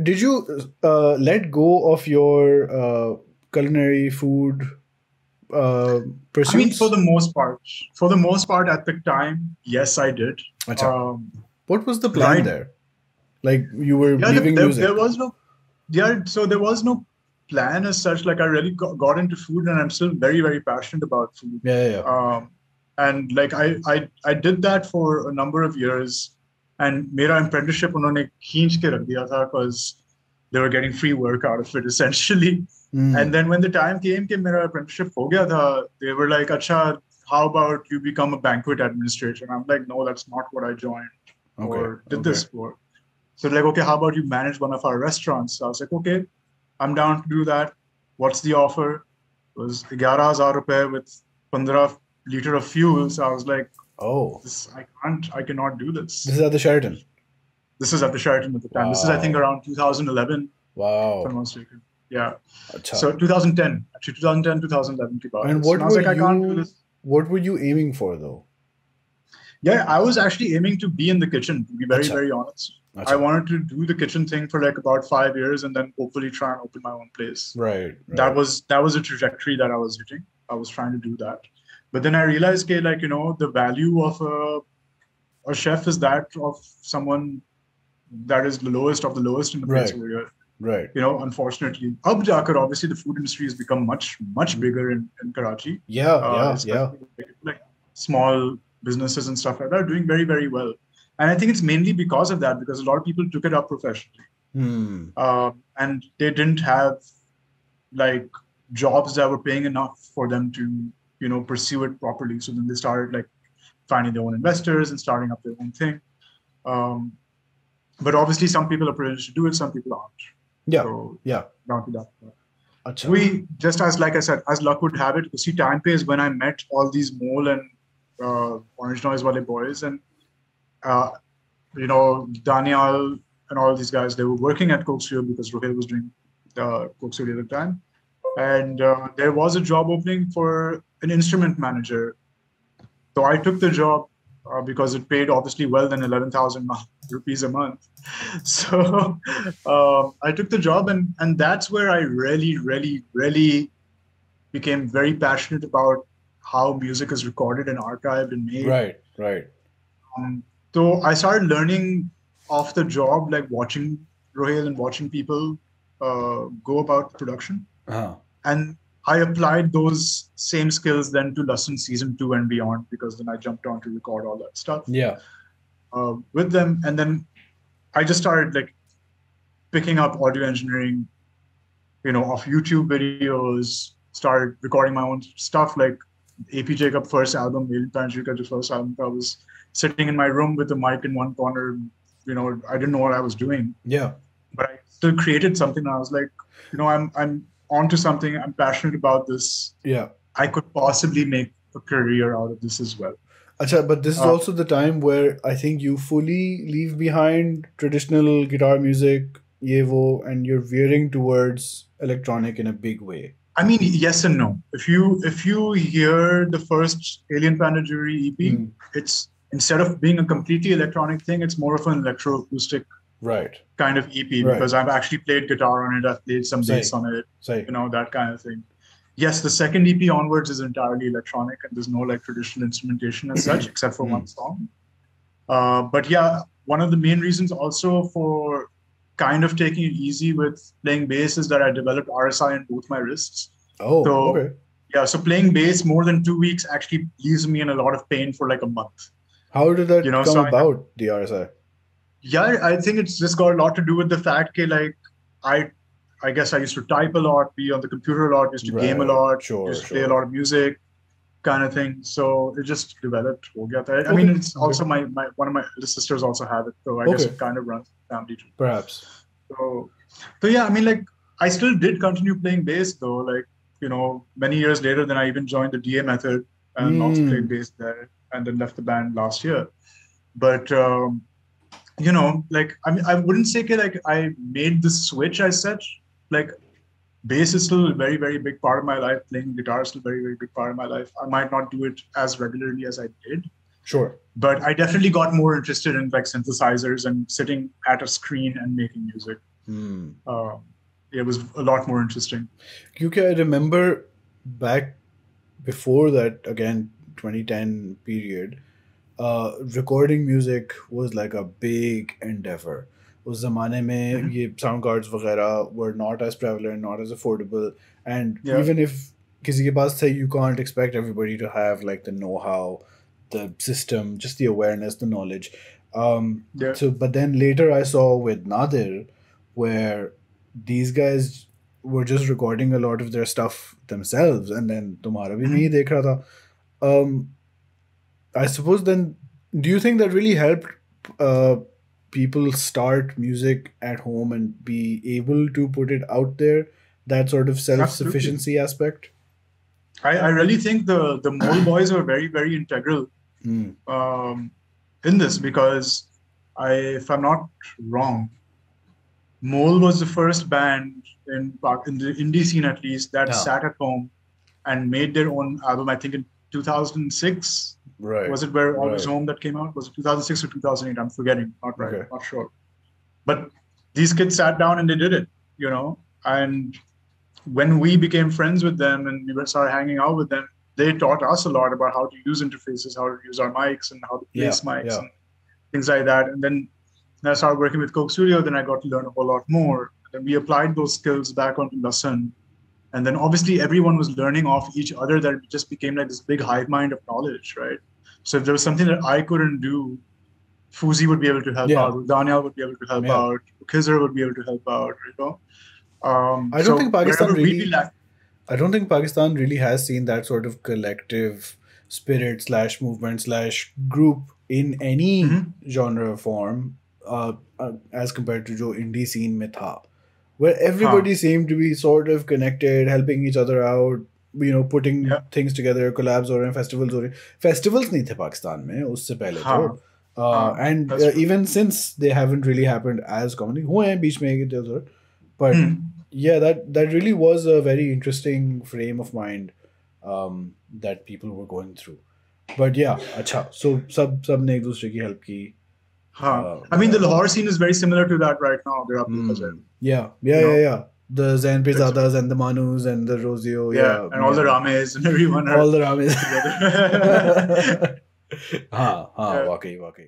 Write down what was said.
Did you let go of your culinary food uh, I mean, pursuits? for the most part at the time, yes, I did. Acha. Um, What was the plan right. there? Like you were Yeah, leaving there music. was no, yeah, so there was no plan as such. Like I really got into food and I'm still very, very passionate about food. Yeah, yeah, yeah. Um, and like I did that for a number of years and मेरा apprenticeship उन्होंने खींच के रख दिया था because they were getting free work out of it essentially. And Mm. then when the time came कि मेरा apprenticeship हो गया था, they were like, अच्छा, how about you become a banquet administrator? And I'm like, no, that's not what I joined Okay. or did Okay. this for. So like, okay, how about you manage one of our restaurants? So I was like, okay, I'm down to do that. What's the offer? It was 11,000 rupees with 15 liter of fuel. So I was like, Oh, this, I cannot do this this. is at the Sheraton. This is at the Sheraton at the time. This is, I think, Wow. around 2011, if I'm Wow. not mistaken. Yeah. Acha. So 2010, actually 2010, 2011 ki baat hai. And And I was like, I can't do this. what were you aiming for though? Yeah, I was actually aiming to be in the kitchen, to be very, Acha. very honest. I Acha. wanted to do the kitchen thing for like about 5 years and then hopefully try and open my own place. Right, That right. was a trajectory that I was hitting. I was trying to do that. But then I realized that, like, the value of a chef is that of someone that is the lowest of the lowest in the place Right, over here. right. Unfortunately. Ab Jakar, obviously the food industry has become much, much bigger in Karachi. Yeah, yeah, yeah. Especially like small businesses and stuff like that are doing very, very well. And I think it's mainly because of that, because a lot of people took it up professionally. Hmm. And they didn't have like jobs that were paying enough for them to, pursue it properly. So then they started like finding their own investors and starting up their own thing. Um, but obviously some people are privileged to do it, some people aren't. Yeah, So yeah. down to that. Acha. We just, as like I said, as luck would have it, see, time pay is when I met all these Mole and Orange Noise Wale boys, and uh, Daniel and all these guys. They were working at Coke Studio because Rohil was doing Coke Studio at the time, and there was a job opening for an instrument manager. So I took the job because it paid obviously well than 11,000 rupees a month. So I took the job, and that's where I really, really, really became very passionate about how music is recorded and archived and made. Right, right. Um, so I started learning off the job, like watching Rohil and watching people go about production. Uh-huh. And I applied those same skills then to Lesson Season 2 and beyond, because then I jumped on to record all that stuff Yeah. with them. And then I just started like picking up audio engineering, off YouTube videos, started recording my own stuff like AP Jacob first album, Panjwaneey first album. I was sitting in my room with a mic in one corner. I didn't know what I was doing. Yeah. But I still created something. And I was like, I'm onto something. I'm passionate about this. Yeah. I could possibly make a career out of this as well. Acha, but this is also the time where I think you fully leave behind traditional guitar music, yevo, and you're veering towards electronic in a big way. I mean, yes and no. If you hear the first Alien Panda Jury EP, it's, instead of being a completely electronic thing, it's more of an electroacoustic Right. kind of EP, Right. because I've actually played guitar on it, I've played some bass Sahi. on it, Sahi. that kind of thing. Yes, the second EP onwards is entirely electronic and there's no like traditional instrumentation as such, except for one song. But yeah, one of the main reasons also for kind of taking it easy with playing bass is that I developed RSI in both my wrists. Oh, So okay. yeah, so playing bass more than 2 weeks actually leaves me in a lot of pain for like a month. How did that come so about, the RSI? Yeah, I think it's just got a lot to do with the fact that like I guess I used to type a lot, be on the computer a lot, used to game a Right. lot, Sure, used to sure. play a lot of music, kind of thing. So it just developed. I mean, it's also my one of my little sisters also have it, so I guess it kind of runs the family too. Perhaps. So yeah, I mean, like I still did continue playing bass though. Like many years later, then I even joined the DA method and also played bass there, and then left the band last year. But like I mean, I wouldn't say like I made the switch as such. Like bass is still a very, very big part of my life. Playing guitar is still a very, very big part of my life. I might not do it as regularly as I did, Sure. But I definitely got more interested in like synthesizers and sitting at a screen and making music. It was a lot more interesting. Because I remember back before that, again, 2010 period, recording music was like a big endeavor. उस ज़माने में ये sound cards वगैरह were not as prevalent, not as affordable, and even if किसी के पास थे, you can't expect everybody to have like the know-how, the system, just the awareness, the knowledge. So, but then later I saw with Nadir, where these guys were just recording a lot of their stuff themselves, and then तुम्हारा भी मैं ही देख रहा था. I suppose then, do you think that really helped people start music at home and be able to put it out there? That sort of self-sufficiency aspect? I really think the Mole Boys were very, very integral in this, because if I'm not wrong, Mole was the first band in the indie scene, at least, that sat at home and made their own album. I think in 2006. Right. Was it Where All Was Home that came out? Was it 2006 or 2008? I'm forgetting. Not right. Okay. Not sure. But these kids sat down and they did it, you know. And when we became friends with them and we started hanging out with them, they taught us a lot about how to use interfaces, how to use our mics, and how to place mics and things like that. And then I started working with Coke Studio. Then I got to learn a whole lot more. Then we applied those skills back onto Lasan. And then obviously everyone was learning off each other. That it just became like this big hive mind of knowledge, right? So if there was something that I couldn't do, Fuzi would be able to help out. Daniel would be able to help out. Khizr would be able to help out. You know, I don't think Pakistan really. I don't think Pakistan really has seen that sort of collective spirit / movement / group in any genre form, as compared to jo indie scene mein tha, where everybody seemed to be sort of connected, helping each other out. You know, putting things together, collabs or festivals नहीं थे पाकिस्तान में उससे पहले तो, and even since they haven't really happened as commonly, हुए हैं बीच में इधर, but yeah, that really was a very interesting frame of mind that people were going through. But yeah, अच्छा, so सब ने एक दूसरे की help की. I mean, the Lahore scene is very similar to that right now. Yeah. The Zain Pirzadas and the Manus and the Rosio. And all the Rames and everyone. All the Rames. वाकई.